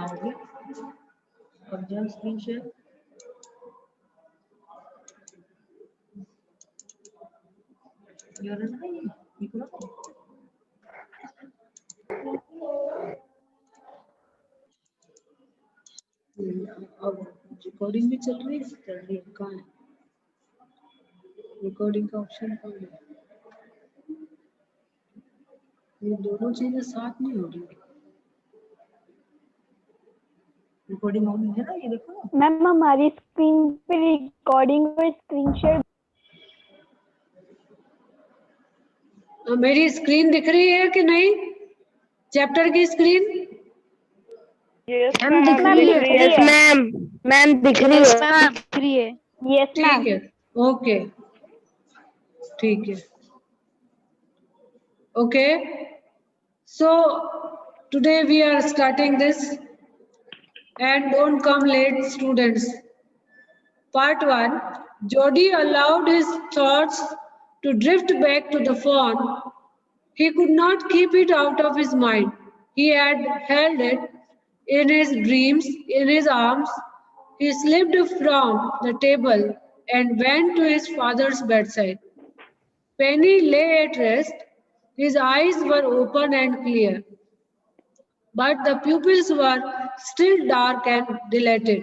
आगे observe screen share. अब recording भी चल रही है कहाँ है रिकॉर्डिंग का ऑप्शन? कहाँ है? ये दोनों चीजें साथ नहीं हो रही। रिकॉर्डिंग ऑन है ना, ये देखो मैम हमारी स्क्रीन पे रिकॉर्डिंग और स्क्रीन शेयर। मेरी स्क्रीन दिख रही है कि नहीं? चैप्टर की स्क्रीन मैम दिख रही है। यस मैम, मैम दिख रही है। Yes ma'am. ठीक है, ओके ठीक है, okay. So today we are starting this, and don't come late, students. Part 1. Jody allowed his thoughts to drift back to the phone. He could not keep it out of his mind. He had held it in his dreams, in his arms. He slipped from the table and went to his father's bedside. Penny lay at rest. His eyes were open and clear, but the pupils were still dark and dilated.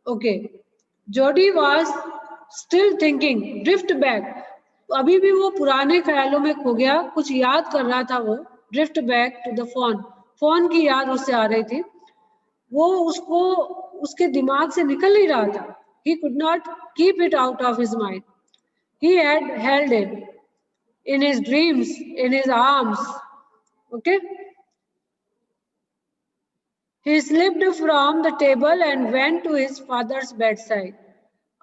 Okay. Jody was still thinking, drift back. अभी भी वो पुराने ख्यालों में खो गया, कुछ याद कर रहा था वो. Drift back to the phone. Phone की याद उससे आ रही थी. वो उसको उसके दिमाग से निकल नहीं रहा था. He could not keep it out of his mind. He had held it in his dreams, in his arms. Okay. He slipped from the table and went to his father's bedside.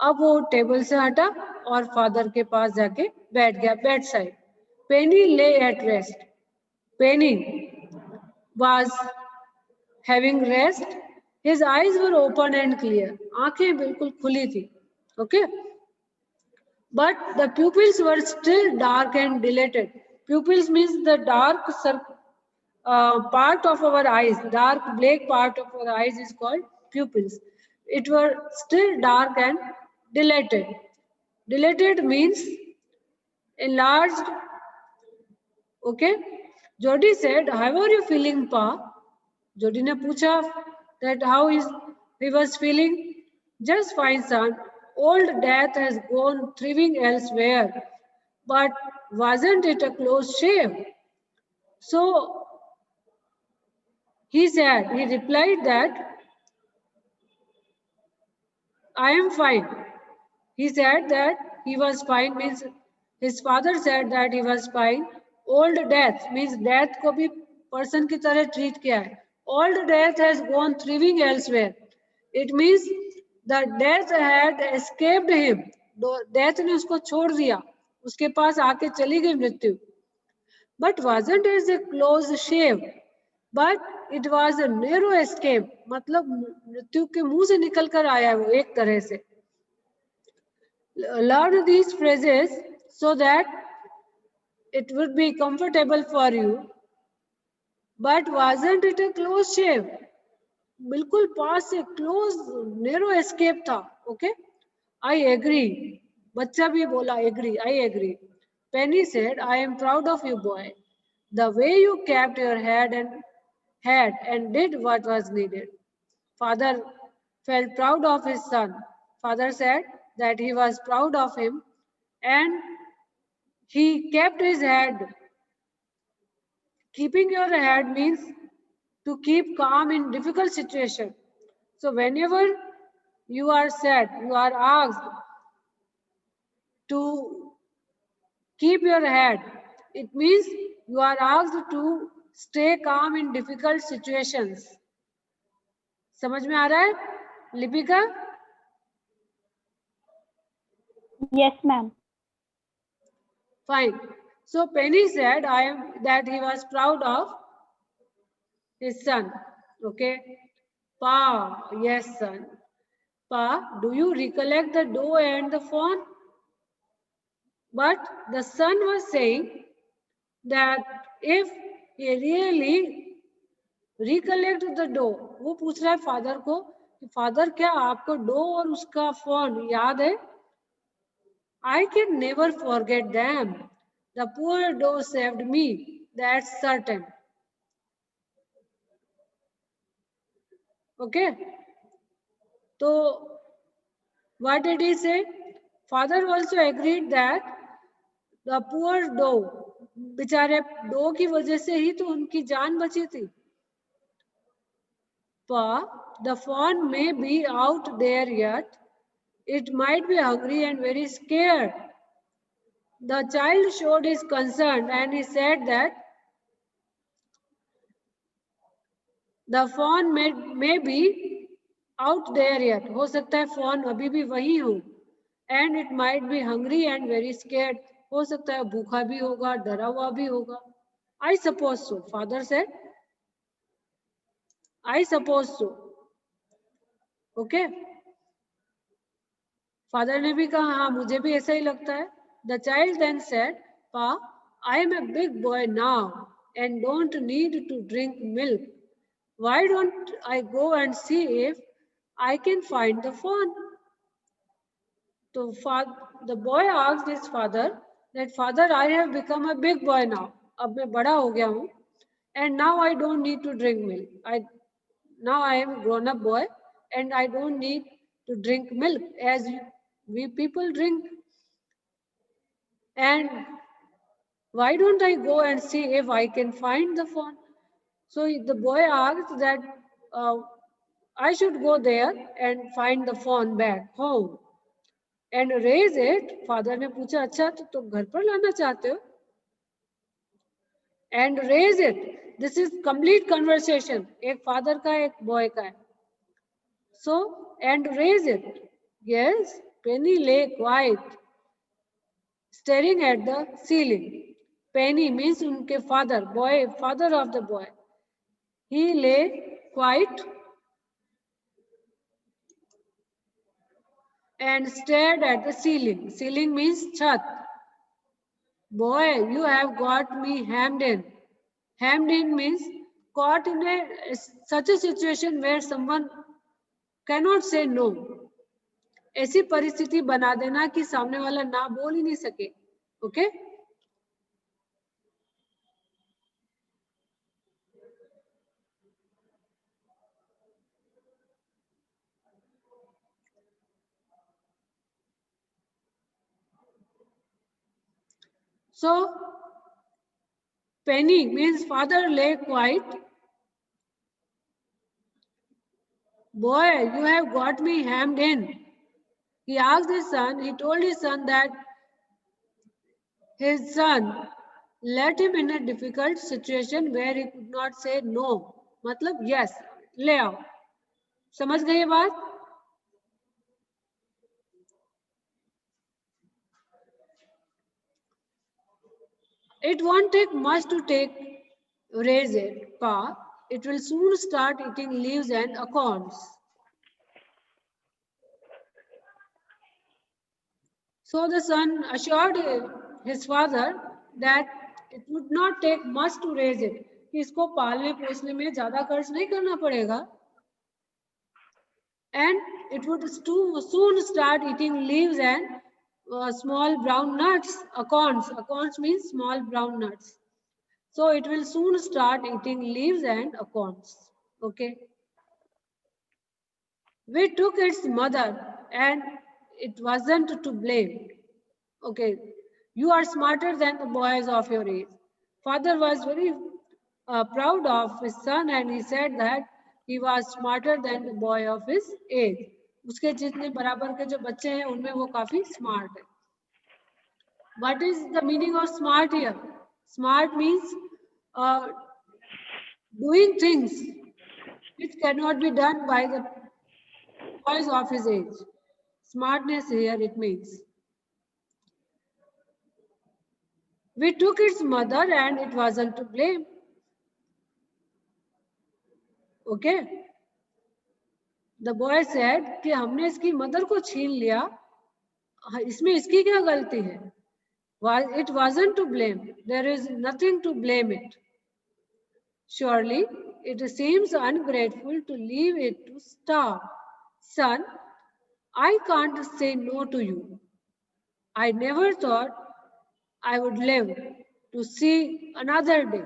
अब वो table से हटा और father के पास जाके बैठ गया bed side. Penny lay at rest. Penny was having rest. His eyes were open and clear. आंखें बिल्कुल खुली थी. Okay. But the pupils were still dark and dilated. Pupils means the dark part of our eyes. Dark black part of our eyes is called pupils. It were still dark and dilated. Dilated means enlarged. Okay. Jody said, "How are you feeling, Pa?" Jody ने पूछा that how he was feeling. "Just fine, son. Old death has gone thriving elsewhere. But wasn't it a close shave?" So he replied that, "I am fine." He said that he was fine means his father said that he was fine. Old death means death को भी person की तरह treat किया है. Old death has gone thriving elsewhere. It means the death had escaped him. Death ने उसको छोड़ दिया. उसके पास आके चली गई मृत्यु. But wasn't it a close shave? But it was a narrow escape. मतलब मृत्यु के मुंह से निकल कर आया वो एक तरह से. Learn these phrases so that it would be comfortable for you. But wasn't it a close shave? बिल्कुल पास से close narrow escape था. Okay. I agree. बच्चा भी बोला agree. I agree. Penny said, "I am proud of you, boy. The way you kept your head and did what was needed." Father felt proud of his son. Father said that he was proud of him and he kept his head. Keeping your head means to keep calm in difficult situation. So whenever you are sad, you are asked to keep your head. It means you are asked to stay calm in difficult situations. समझ में आ रहा है Lipika? Yes ma'am. Fine. So Penny said that he was proud of his son. Okay. Pa, yes son. Pa, do you recollect the dough and the phone? But the son was saying that if he really recollect the dough, वो पूछ रहा है father को कि father क्या आपको dough और उसका फोन याद है? I can never forget them. The poor doe saved me, that's certain. Okay. So what did he say? Father also agreed that the poor doe, बेचारे डो की वजह से ही तो उनकी जान बची थी. But the fawn may be out there yet. It might be hungry and very scared. The child showed his concern and he said that the fawn may be out there yet. हो सकता है fawn अभी भी वही हो. And it might be hungry and very scared. हो सकता है भूखा भी होगा, डरा हुआ भी होगा. I suppose so. Father said, I suppose so. Okay. Father ने भी कहा हाँ मुझे भी ऐसा ही लगता है. The child then said, Pa, I am a big boy now and don't need to drink milk. Why don't I go and see if I can find the fawn? So the boy asked his father that, Father, I have become a big boy now. अब मैं बड़ा हो गया हूँ. And now I don't need to drink milk. Now I am a grown-up boy and I don't need to drink milk as we people drink. And why don't I go and see if I can find the fawn? So the boy asked that I should go there and find the fawn back home and raise it. Father ने पूछा अच्छा तो तुम घर पर लाना चाहते हो? And raise it. This is complete conversation. एक father का एक boy का है. So and raise it. Yes, Penny lay quiet, staring at the ceiling. Penny means उनके father, father of the boy. He lay quiet and stared at the ceiling. Ceiling means chat. Boy, you have got me hemmed in. Hemmed in means caught in such a situation where someone cannot say no. ऐसी परिस्थिति बना देना कि सामने वाला ना बोल ही नहीं सके. Okay? So, Penny means father lay quiet. Boy, you have got me hemmed in. He asked his son, he told his son that his son let him in a difficult situation where he could not say no. मतलब yes, ले आओ. समझ गए ये बात? It won't take much to raise it, Pa. It will soon start eating leaves and acorns. So the son assured his father that it would not take much to raise it. कि इसको पालने पोसने में ज्यादा खर्च नहीं करना पड़ेगा. And it would soon start eating leaves and small brown nuts, acorns. Acorns means small brown nuts. So it will soon start eating leaves and acorns. Okay. We took its mother and it wasn't to blame. Okay. You are smarter than the boys of your age. Father was very proud of his son and he said that he was smarter than the boy of his age. उसके जितने बराबर के जो बच्चे हैं उनमें वो काफी smart है. What is the meaning of smart here? Smart means doing things which cannot be done by the boys of his age. Smartness here it means. We took its mother and it wasn't to blame. Okay. The boy said कि हमने इसकी mother को छीन लिया, इसमें इसकी क्या गलती है? It wasn't to blame. There is nothing to blame it. Surely it seems ungrateful to leave it to starve. Son, I can't say no to you. I never thought I would live to see another day.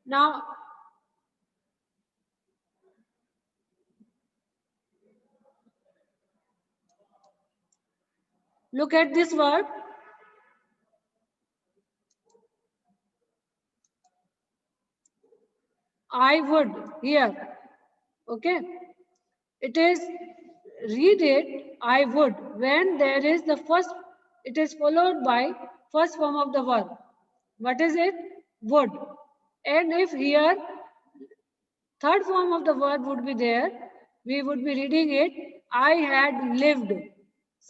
Now, look at this word. I would here. Okay. It is, read it, I would. When there is the first, it is followed by first form of the verb. What is it? Would. And if here third form of the verb would be there, we would be reading it, I had lived.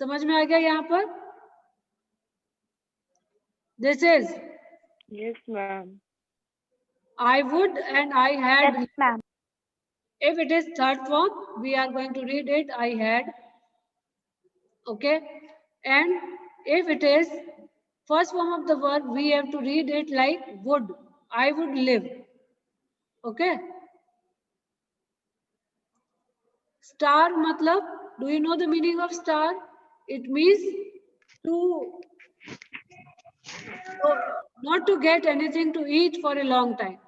समझ में आ गया यहाँ पर? This is Yes, ma'am. I would and I had. Yes, ma'am. If it is third form, we are going to read it, I had. Okay. And if it is first form of the verb, we have to read it like would. I would live. Okay. Star matlab, do you know the meaning of star? It means to not to get anything to eat for a long time.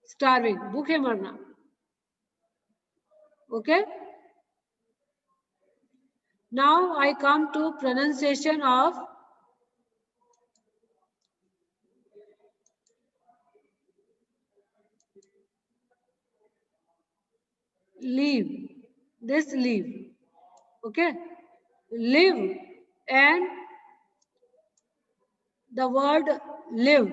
Starving, bhukhe marna. Okay. Now I come to pronunciation of leave. This leave. Okay. Live and the word live.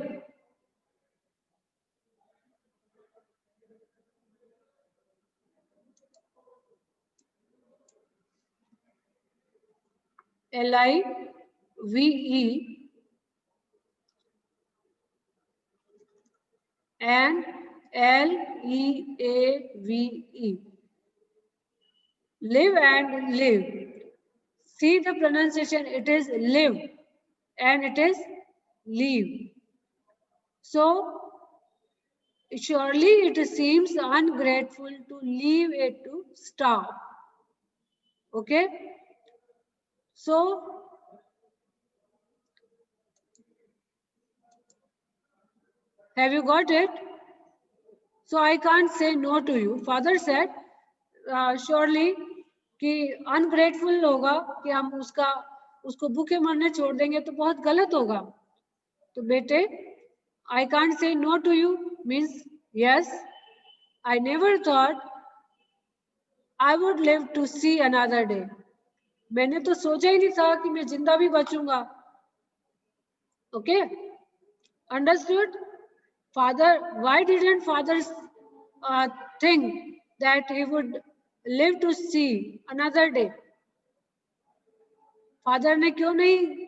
L-I-V-E and L-E-A-V-E. Live and live. See the pronunciation, it is live and it is leave. So, surely it seems ungrateful to leave it to starve. Okay? So, have you got it? So I can't say no to you. Father said, surely कि ungrateful होगा कि हम उसको भूखे मरने छोड़ देंगे तो बहुत गलत होगा. तो बेटे, I can't say no to you means yes, I never thought I would live to see another day. मैंने तो सोचा ही नहीं था कि मैं जिंदा भी बचूंगा. Okay? Understood? Father, why didn't father think that he would live to see another day? Father ने क्यों नहीं?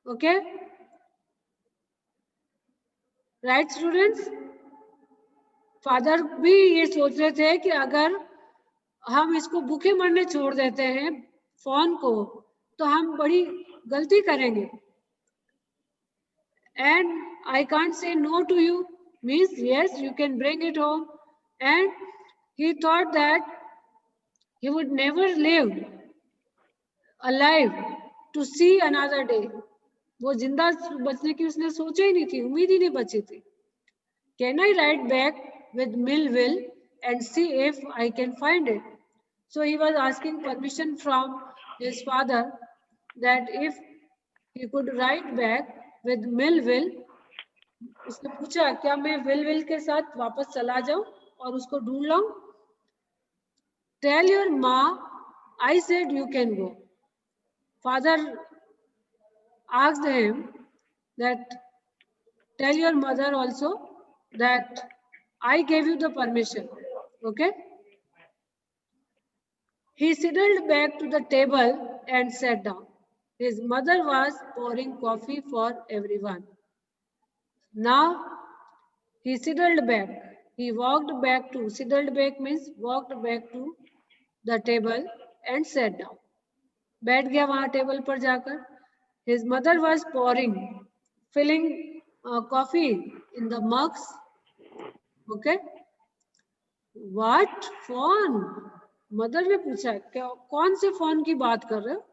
Okay? Right, students? फादर भी ये सोच रहे थे कि अगर हम इसको भूखे मरने छोड़ देते हैं फोन को तो हम बड़ी गलती करेंगे. And I can't say no to you means yes, you can bring it home. And he thought that he would never live alive to see another day. वो जिंदा बचने की उसने सोचा ही नहीं थी, उम्मीद ही नहीं बची थी. Can I write back with Millville and see if I can find it? So he was asking permission from his father that if he could write back with Millville. उसने पूछा क्या मैं Millville के साथ वापस चला जाऊं और उसको ढूंढ लाऊं? Tell your ma, I said you can go. Father asked him that tell your mother also that I gave you the permission. Okay? He sidled back to the table and sat down. His mother was pouring coffee for everyone. Now he sidled back. He walked back to, sidled back means walked back to the table and sat down. बैठ गया वहां table पर जाकर. His mother was filling coffee in the mugs. Okay. What phone? Mother ने पूछा क्या कौन से फोन की बात कर रहे हो?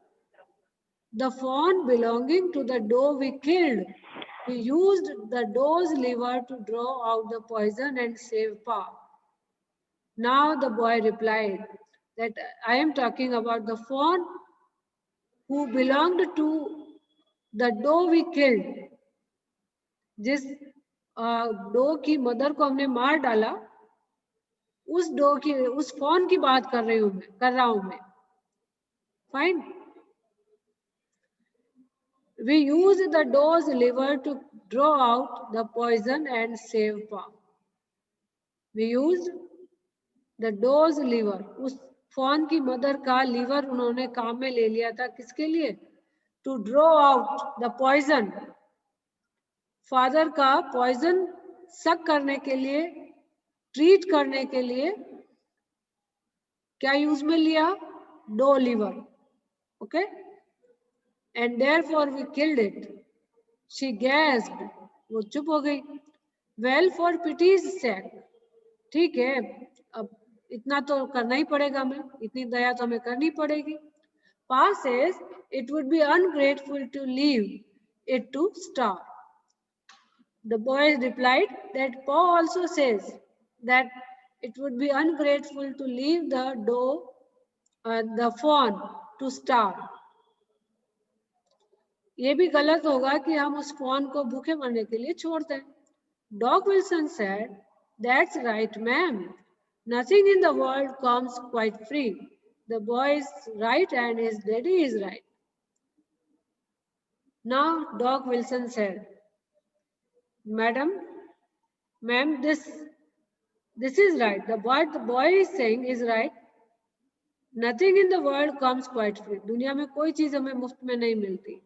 The phone belonging to the doe we killed. We used the doe's liver to draw out the poison and save Pa. Now the boy replied that I am talking about the fawn who belonged to the doe we killed. जिस dough की mother को हमने मार डाला उस fawn की बात कर रहा हूं मैं. Fine. We use the doe's liver to draw out the poison and save Pa. We used the doe's liver. उस फॉन की मदर का लीवर उन्होंने काम में ले लिया था किसके लिए? To draw out the poison. Father का पॉइजन सक करने के लिए, ट्रीट करने के लिए क्या यूज में लिया? The liver. Okay. And therefore we killed it. She gasped. वो चुप हो गई. Well for pity's sake. ठीक है, अब इतना तो करना ही पड़ेगा हमें, इतनी दया तो हमें करनी पड़ेगी. Pa says it would be ungrateful to leave it to starve. The boy replied that Pa also says that it would be ungrateful to leave the fawn to starve. ये भी गलत होगा कि हम उस fawn को भूखे मरने के लिए छोड़ दें. Doc Wilson said, "That's right, ma'am. Nothing in the world comes quite free. The boy is right and his daddy is right." Now Doc Wilson said, Ma'am, this is right. What the boy is saying is right. Nothing in the world comes quite free. दुनिया में कोई चीज हमें मुफ्त में नहीं मिलती.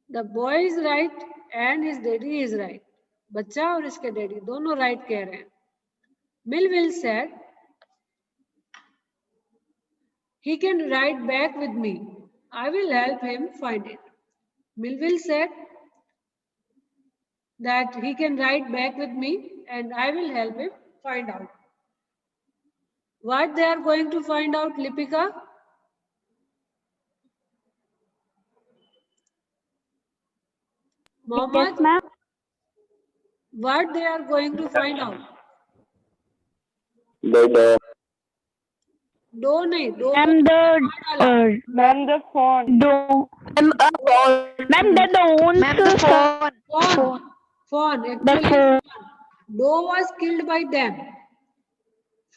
The boy is right and his daddy is right. बच्चा और इसके डैडी दोनों right कह रहे हैं. Melville said, "He can ride back with me. I will help him find it." Melville said that he can ride back with me and I will help him find out. What they are going to find out, Lipika? Mohammed? Yes, ma'am. What they are going to find out? Do नहीं, do. Ma'am, Ma'am, the phone. Ma'am, that the owns Fawn. Actually, Doe was killed by them.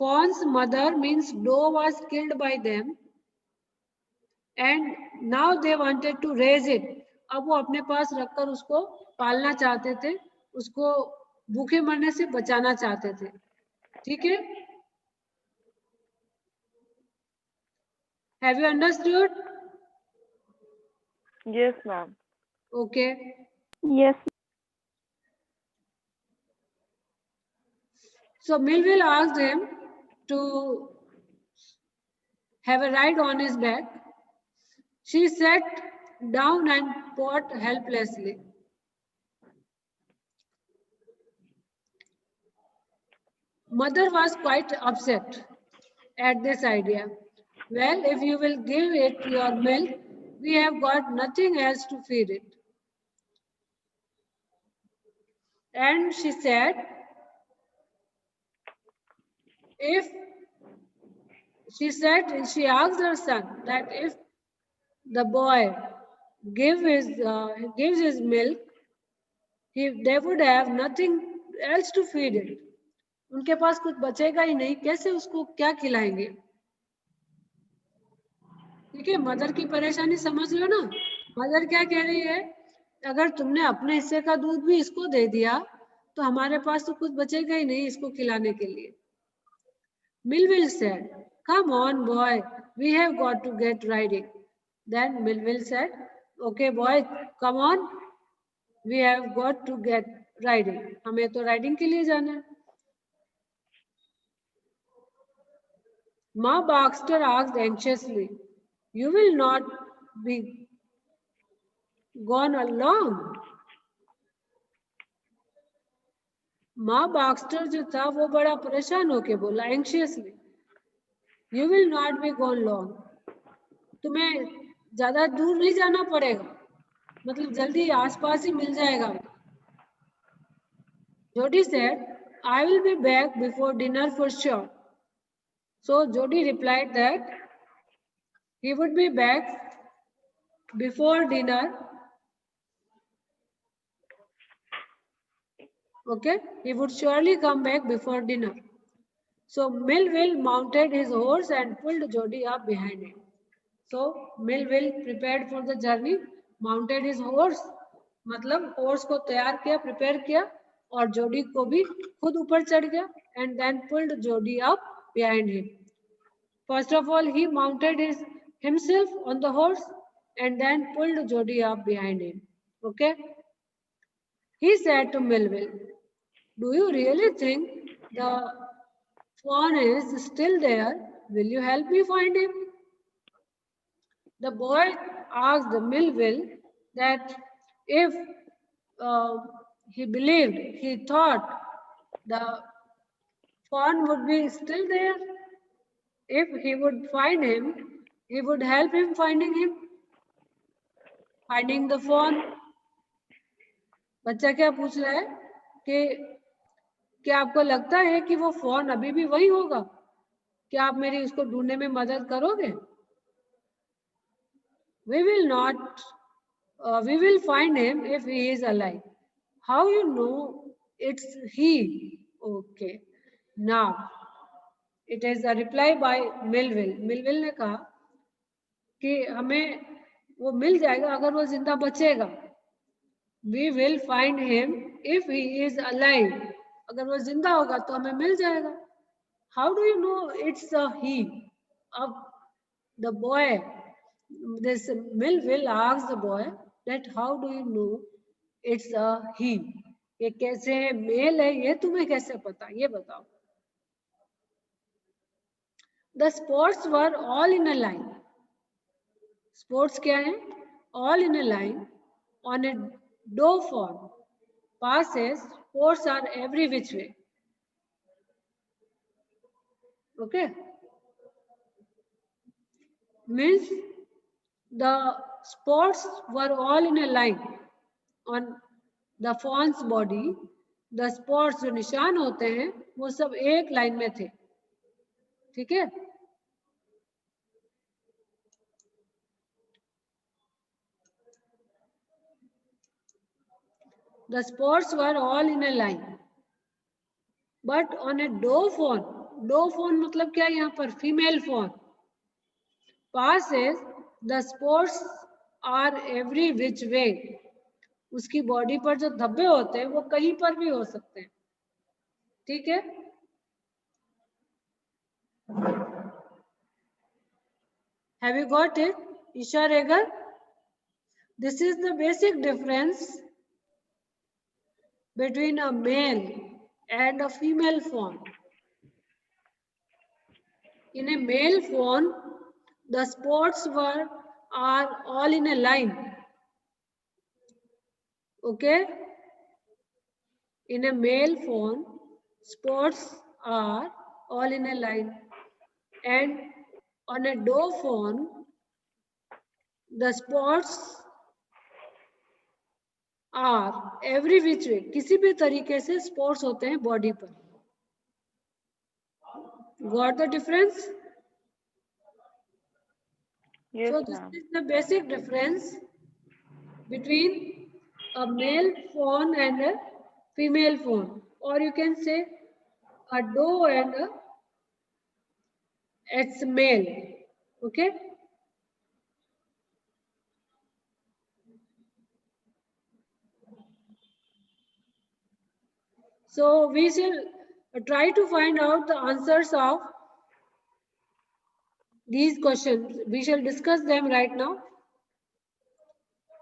Fawn's mother means Doe was killed by them, and now they wanted to raise it. अब वो अपने पास रखकर उसको पालना चाहते थे, उसको भूखे मरने से बचाना चाहते थे. ठीक है? Have you understood? Yes, ma'am. Okay. Yes. So Melville asked him to have a ride on his back. She sat down and pawed helplessly. Mother was quite upset at this idea. Well, if you will give it your milk, we have got nothing else to feed it. And she said, she asked her son that if the boy gives his milk, they would have nothing else to feed it. उनके पास कुछ बचेगा ही नहीं, कैसे उसको क्या खिलाएंगे? ठीक है, मदर की परेशानी समझ लो ना. मदर क्या कह रही है? अगर तुमने अपने हिस्से का दूध भी इसको दे दिया तो हमारे पास तो कुछ बचेगा ही नहीं इसको खिलाने के लिए. Melville said, "Come on, boy, we have got to get riding." Then Melville said, "Okay, boy, come on, we have got to get riding. हमें तो riding के लिए जाना है. Ma Baxter asked anxiously, "You will not be gone along?" माँ बाक्स्टर जो था वो बड़ा परेशान होके बोला anxiously, you will not be gone long, तुम्हें ज्यादा दूर नहीं जाना पड़ेगा, मतलब जल्दी आसपास ही मिल जाएगा. जोडी said, I will be back before dinner for sure. So Jody replied that he would be back before dinner. Okay, he would surely come back before dinner. So Melville mounted his horse and pulled Jody up behind him. So Melville prepared for the journey, mounted his horse, मतलब horse को तैयार किया, prepare किया, और जोडी को भी खुद ऊपर चढ़ गया, and then pulled Jody up behind him. First of all, he mounted himself on the horse and then pulled Jody up behind him. Okay? He said to Melville, "Do you really think the fawn is still there? Will you help me find him?" The boy asked Melville that if he thought the fawn would be still there. If he would find him, he would help him finding the fawn. बच्चा क्या पूछ रहा है कि क्या आपको लगता है कि वो fawn अभी भी वही होगा? क्या आप मेरी उसको ढूंढने में मदद करोगे? We will find him if he is alive. How you know it's he? Okay. Now, it is a reply by Melville. Melville ने कहा कि हमें वो मिल जाएगा अगर वो जिंदा बचेगा. We will find him if he is alive. अगर वो जिंदा होगा तो हमें मिल जाएगा. How do you know it's a he? अब the boy, this Melville asked the boy that how do you know it's a he? ये कैसे है, मेल है, ये तुम्हें कैसे पता, ये बताओ. The spots were all in a line. Spots क्या है? All in a line on a doe fawn. Passes, spots are every which way. Okay? Means the spots were all in a line on the fawn's body. The spots जो निशान होते हैं वो सब एक line में थे. ठीक है? The spots were all in a line. But on a doe fawn मतलब क्या यहाँ पर? Female fawn. Passes, the spots are every which way. उसकी बॉडी पर जो धब्बे होते हैं वो कहीं पर भी हो सकते हैं. ठीक है? Have you got it? Isha Regal? This is the basic difference between a male and a female fawn. In a male fawn, the spots are all in a line. Okay? In a male fawn, spots are all in a line. And on a doe fawn, the spots are every which way. किसी भी तरीके से spots होते हैं body पर. Got the difference? Yes, so this is the basic difference between a male fawn and a female fawn, or you can say a doe and its male. Okay? So we shall try to find out the answers of these questions. We shall discuss them right now.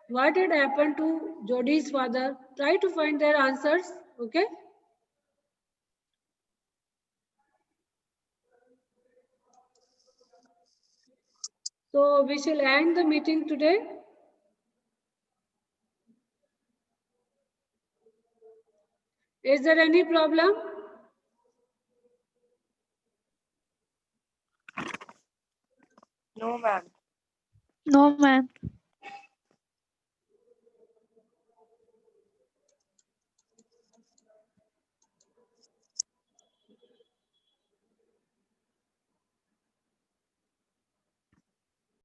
What had happened to Jodi's father? Try to find their answers. Okay. So we shall end the meeting today. Is there any problem? No, ma'am. No, ma'am.